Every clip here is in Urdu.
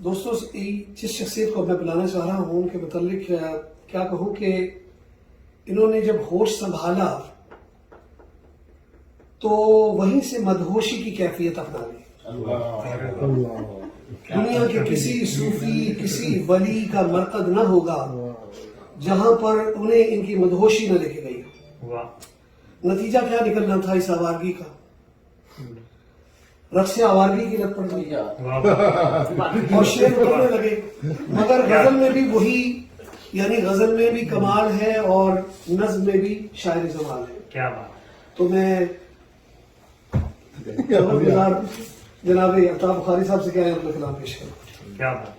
دوستوں جس شخصیت کو میں بلانا چاہ رہا ہوں ان کے متعلق کیا کہوں کہ انہوں نے جب ہوش سنبھالا تو وہیں سے مدہوشی کی کیفیت اپنا لی۔ دنیا کے کسی صوفی کسی ولی کا مرقد نہ ہوگا جہاں پر انہیں ان کی مدہوشی نہ لے کے گئی۔ نتیجہ کیا نکلنا تھا اس آوارگی کا؟ رقص آوارگی کی لت پڑ گئی اور شعر اترنے لگے۔ مگر غزل میں بھی وہی، یعنی غزل میں بھی کمال ہے اور نظم میں بھی شاعر زمال ہے۔ کیا بات۔ تو میں جناب الطاف بخاری صاحب سے کیا ہے اپنا کلام پیش کروں۔ کیا بات۔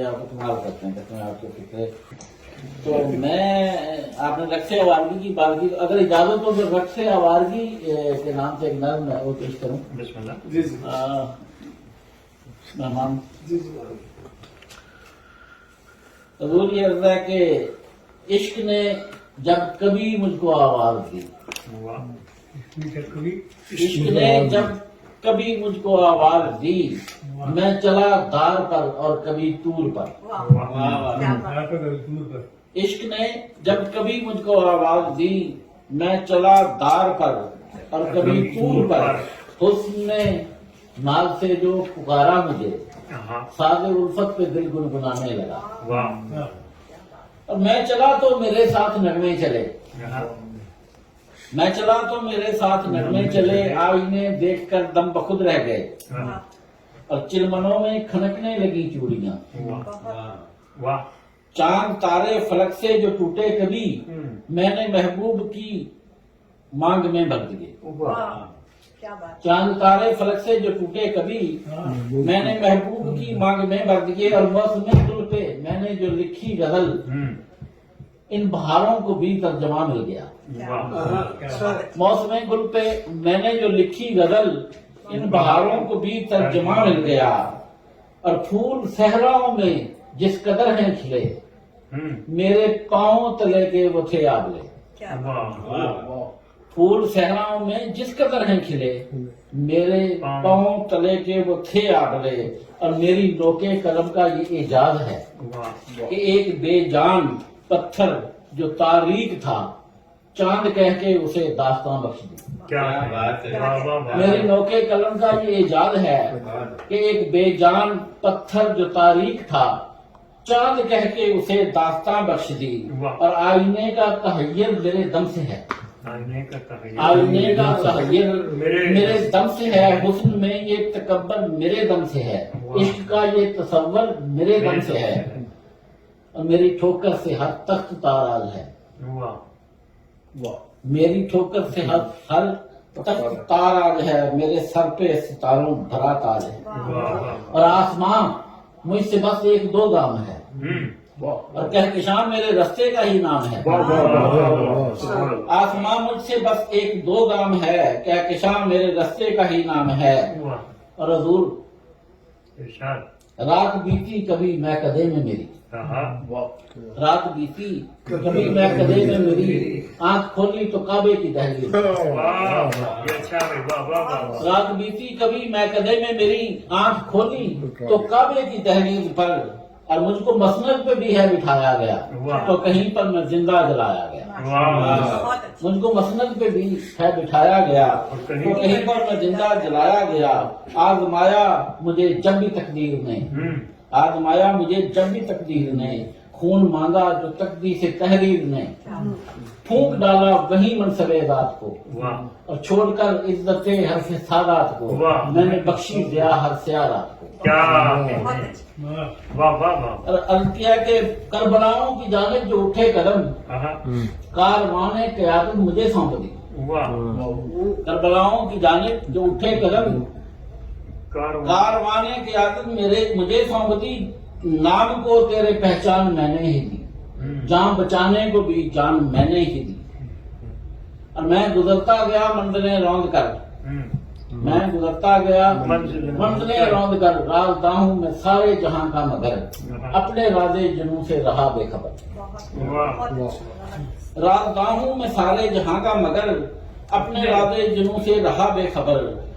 آپ کو کمال کرتے ہیں آپ کے فکرے۔ تو میں آپ نے رقص آوارگی کی بات کی، اگر اجازت ہو تو رقص آوارگی کے نام سے ایک نظم ہے وہ پیش کروں۔ بسم اللہ۔ جی جی مہمان جی حضور یہ عرض ہے کہ عشق نے جب کبھی مجھ کو آواز دی، عشق نے جب کبھی مجھ کو آواز دی، میں چلا دار پر اور کبھی طور پر۔ عشق نے جب کبھی مجھ کو آواز دی، میں چلا دار پر اور کبھی طور پر۔ حسن نے ناز سے جو پکارا مجھے، ساز الفت پہ دل گنگنانے لگا۔ اور میں چلا تو میرے ساتھ نغمے چلے، میں چلا تو میرے ساتھ نغمے چلے، آئینے دیکھ کر دم بخود رہ گئے اور چلمنوں میں کھنکنے لگی چوڑیاں۔ چاند تارے فلک سے جو ٹوٹے کبھی، میں نے محبوب کی مانگ میں بھر دیے۔ چاند تارے فلک سے جو ٹوٹے کبھی، میں نے محبوب کی مانگ میں بھر دیے۔ اور موسم گل پہ میں نے جو لکھی غزل، ان بہاروں کو بھی ترجمہ مل گیا۔ موسم گل پہ میں نے جو لکھی غزل، ان بہاروں کو بھی ترجمہ مل گیا۔ اور پھول صحراؤں میں جس قدر ہیں کھلے، میرے پاؤں تلے کے وہ تھے آبلے۔ پھول صحراؤں میں جس قدر ہیں کھلے، میرے پاؤں تلے کے وہ تھے آبلے۔ اور میری نوکے قلم کا یہ اعجاز ہے کہ ایک بے جان پتھر جو تاریک تھا، چاند کہہ کے اسے داستان بخش دی۔ کیا بات ہے۔ میری نوکے قلم کا یہ اعجاز ہے کہ ایک بے جان پتھر جو تاریک تھا، چاند کہہ کے اسے داستان بخش دی۔ اور آئینے کا تحیر میرے دم سے ہے، آئینے کا تحیر میرے دم سے ہے۔ حسن میں یہ تکبر میرے دم سے ہے، عشق کا یہ تصور میرے دم سے ہے۔ اور میری ٹھوکر سے ہر تخت تاراج ہے، میری ٹھوکر سے ہر تخت تاراج ہے، میرے سر پہ ستاروں بھرا تاج ہے۔ اور آسمان مجھ سے بس ایک دو گام ہے، اور کہکشاں میرے رستے کا ہی نام ہے۔ آسمان مجھ سے بس ایک دو گام ہے، کہکشاں میرے رستے کا ہی نام ہے۔ اور حضور رات بیتی کبھی میں کدے میں میری، رات بیتی کبھی میں کدے میں میری، آنکھ کھولی تو کعبے کی دہلیز۔ رات بیتی کبھی میں کدے میں میری، آنکھ کھولی تو کعبے کی دہلیز پر۔ اور مجھ کو مسند پہ بھی ہے بٹھایا گیا، تو کہیں پر میں زندہ جلایا گیا۔ مجھ کو مسند پہ بھی ہے بٹھایا گیا، تو کہیں پر میں زندہ جلایا گیا۔ آزمایا مجھے جب بھی تقدیر نے، آزمایا مجھے جب بھی تقدیر نے، خون مانگا جو تقدیر سے تحریر نے، پھونک ڈالا وہی منصب ذات کو، اور چھوڑ کر عزت حرف سادات کو، میں نے بخشی دیا ہر سیارات کو۔ اور عرض کیا کہ کربلاؤں کی جانب جو اٹھے قدم، کاروان قیادت مجھے سونپ دی۔ کربلاؤں کی جانب جو اٹھے قدم، کاروان قیادت مجھے سونپ دی۔ نام کو تیرے پہچان میں نے ہی دی، جان بچانے کو بھی جان میں نے ہی دی۔ اور میں گزرتا گیا منزلیں روند کر، میں گزرتا گیا منزلیں روند کر، رازداں ہوں میں سارے جہاں کا مگر، اپنے راز جنوں سے رہا بے خبر۔ رازداں ہوں میں سارے جہاں کا مگر، اپنے راز جنوں سے رہا بے خبر۔